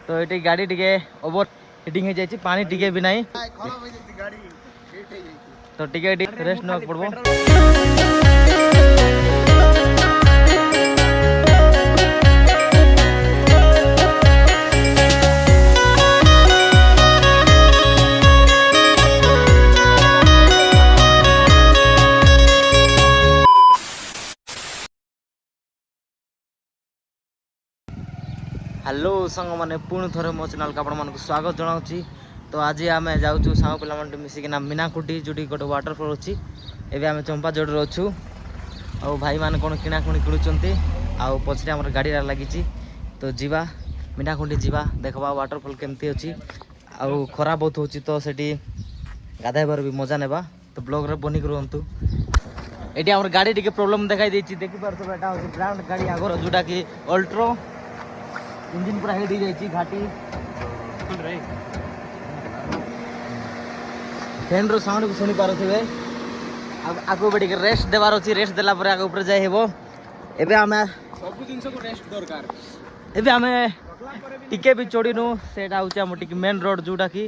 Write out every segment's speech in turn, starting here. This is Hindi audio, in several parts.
तो ये गाड़ी टिके ओवर हिटिंग हो जाए पानी टिके भी नहीं तो टिके रेस्ट ना पड़बो। हेलो सांग मैंने पुणी थोड़े मो चैनल का आपको स्वागत जनावि। तो आज आम जाऊँ सांग पे मिसिकिना मीनाकुटी जो गोटे वाटरफॉल अच्छी एवं आम चंपा जोड़ अच्छू आ भाई मैंने कौन किणाकुणी किणुंट आ पछरे आम गाड़ी लगी तो जीवा मीनाकुटी जीवा देखा वाटरफॉल केमती अच्छी आ खरा बहुत हो तो सेठी गाधेबार भी मजा नेबा तो ब्लॉग रे बनिक रुहतु। ये आम गाड़ी टी प्रोब्लेम देखाई देखिपार ब्रांड गाड़ी आगर जोटा कि अल्ट्रो इंजिन पूरा हिट हो घाटी फैन रो साउंड को सुनी पारे आगु बढ़ रेस्ट देवार अच्छी रेस्ट देला आगे ऊपर जाए हेबो। एबे आमे सब जिंस को रेस्ट दरकार एबे आमे टिके भी चढ़ीनु सेटा होची हम टिके मेन रोड जोटा कि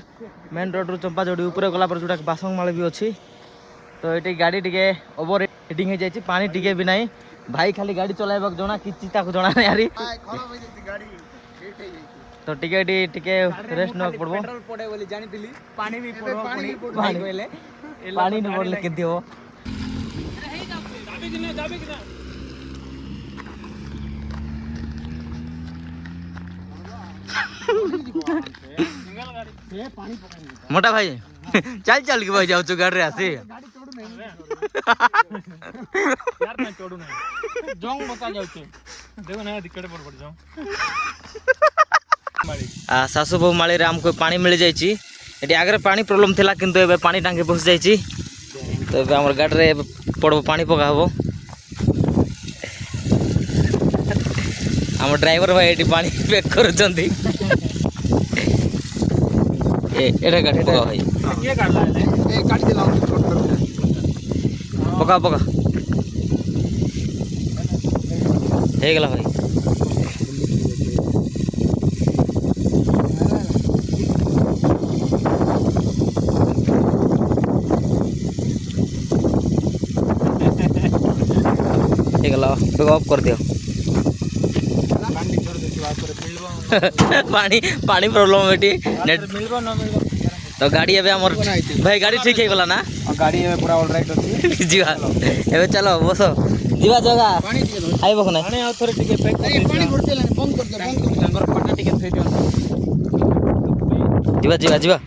मेन रोड रो चंपा जोड़ी ऊपर गला पर जोटा बासंग माल भी अच्छी तो ये गाड़ी टिके ओवर हिटिंग हो जाए पानी टिके भी नहीं भाई खाली गाड़ी चलाइबाक जना किछि ताको जना नहीं यारी तो टिके रेस्ट न पड़बो। पेट्रोल पड़े बोली जानि दिली पानी भी पड़बो पानी कहले पानी न पड़ले केति हो जाबे कि ना मोटा भाई चल चल के भाई जाऊ छु गाड़ी रे आसी गाड़ी चोडू नहीं यार मैं चोडू नहीं जोंग बता जाऊ छु देखो ना दिक्कत पड़ जाऊं सासु बहु माली रे हमको पानी मिल जाइए ये आगे पानी प्रोब्लेम थिला किंतु एबे पानी टांकी बस जाइए तो एबे हमर गाड़ी रे पड़बो पानी पका हबो हम ड्राइवर भाई एटी पानी पैक करूचंती एटा गाड़ी पका भाई ये गाड़ी ला ए गाड़ी दिला पका पका हे गेला भाई ऑफ कर दियो पानी पानी प्रॉब्लम बेटी नेट मिलबो न मिलबो तो गाड़ी एबे हमर भाई गाड़ी ठीक है गला ना गाड़ी एबे पूरा ऑल राइट अछि जीवा एबे चलो बसो जीवा जगह पानी टिके आइबो ना पानी आ थोड़े टिके पैक कर पानी भरते लानी बंद कर दो नंबर पट्टा टिके थई दियो जीवा जीवा जीवा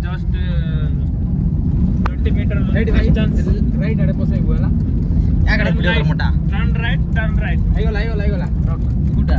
जस्ट 20 मीटर डिस्टेंस राइट आड़े पसे हुआ ना या गडे वीडियो कर मोटा टर्न राइट आइगला गुड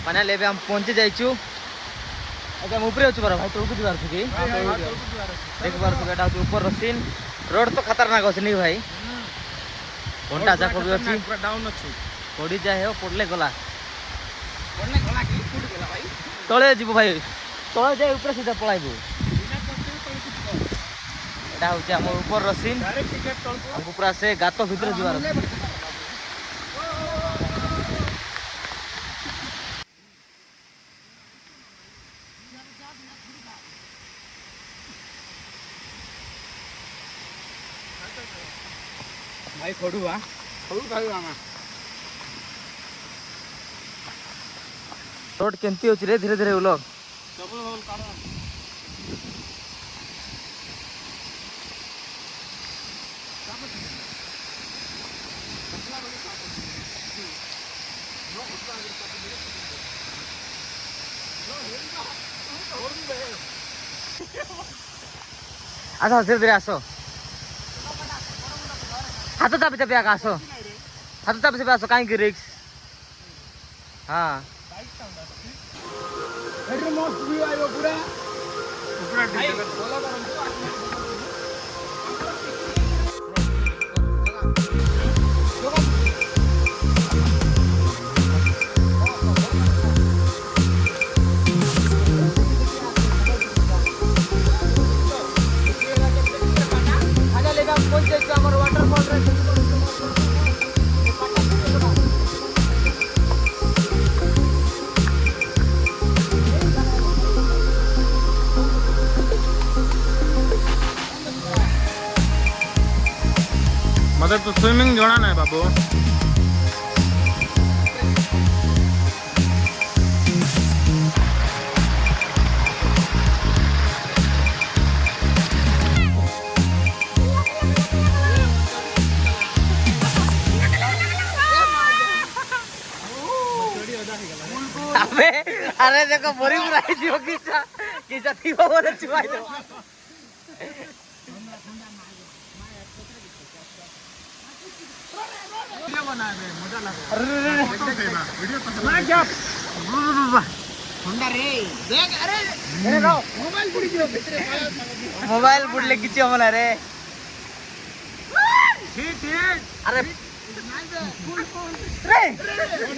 फाइनल एबे हम पहुंची जाइछु अबे हम ऊपर अछि बार भाई तो ऊपर छी कि देख बार तो बेटा ऊपर सीन रोड तो खतरनाक अछि नहीं भाई घंटा जा को भी अछि पूरा डाउन अछि पड़ी जाए हो पड़ले गला कि फुट गेला भाई तळे जीवो भाई तळे जाय ऊपर सीधा पळाइबो एटा होछि हम ऊपर रसीन डायरेक्ट टिकट तळ को पूरा से गातो भीतर जीवार भाई खोडुआ रोड केमती होची रे धीरे धीरे उलग आसो धीरे धीरे आसो हाथ चापी चापी आका आसो हाथ चापी चापी आसो कहीं रिक्स हाँ मदर तो स्विमिंग जोड़ा ना है बाबू अबे अरे देखो बोरी बुराई जो किसा थी वो बोले चुवाई दो मोबाइल बुडले किसी हमला रे अरे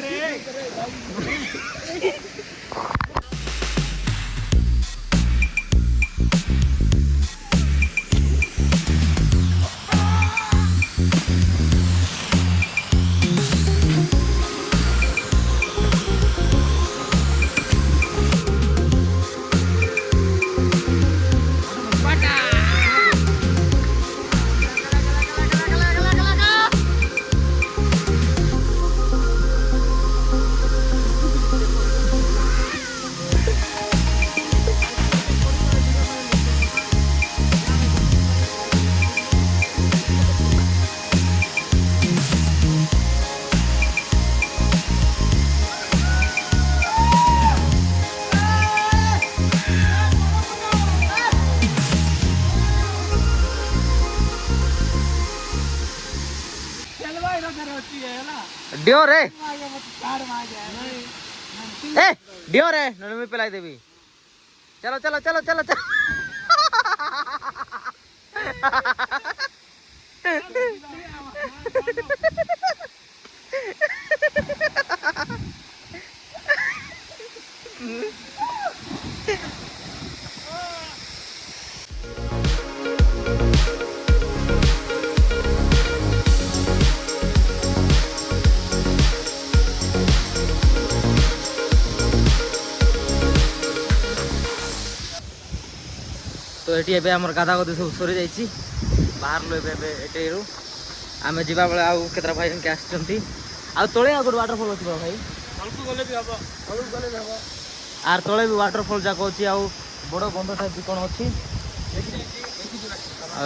रे डियो रे ए डियो रे ननु में पिलाई देवी चलो चलो चलो चलो चलो तो ये आम गाधा गदी सब सरी जाइए बाहर एटू आम जा बेले आउ केतरा भाई के आसते तले आ गोटे वाटरफल अच्छी भाई आर तले भी वाटरफल जाक अच्छी आउ बड़ बंध टाइप कौन अच्छी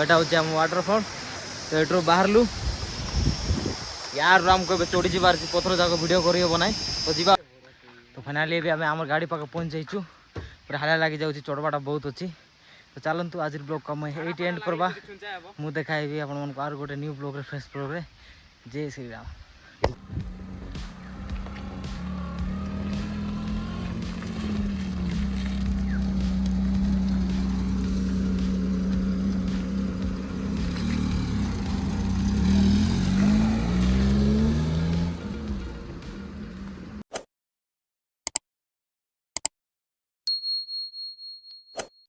यहाँ हूँ वाटरफल तो ये बाहरलु यार आमको चढ़ी जाबार पथर जाक भिड कर ना तो जा तो फाइनाली भी आम गाड़ी पाखे पहुँच जाइचु पूरा हालिया लगी जाऊँगी चढ़वाटा बहुत अच्छी तो चलतु आज ब्लॉग को मैं ये एंड करवा मुझे देखाइबी आप गोटे न्यू ब्लॉग फ्रेश ब्लॉग जय श्री राम।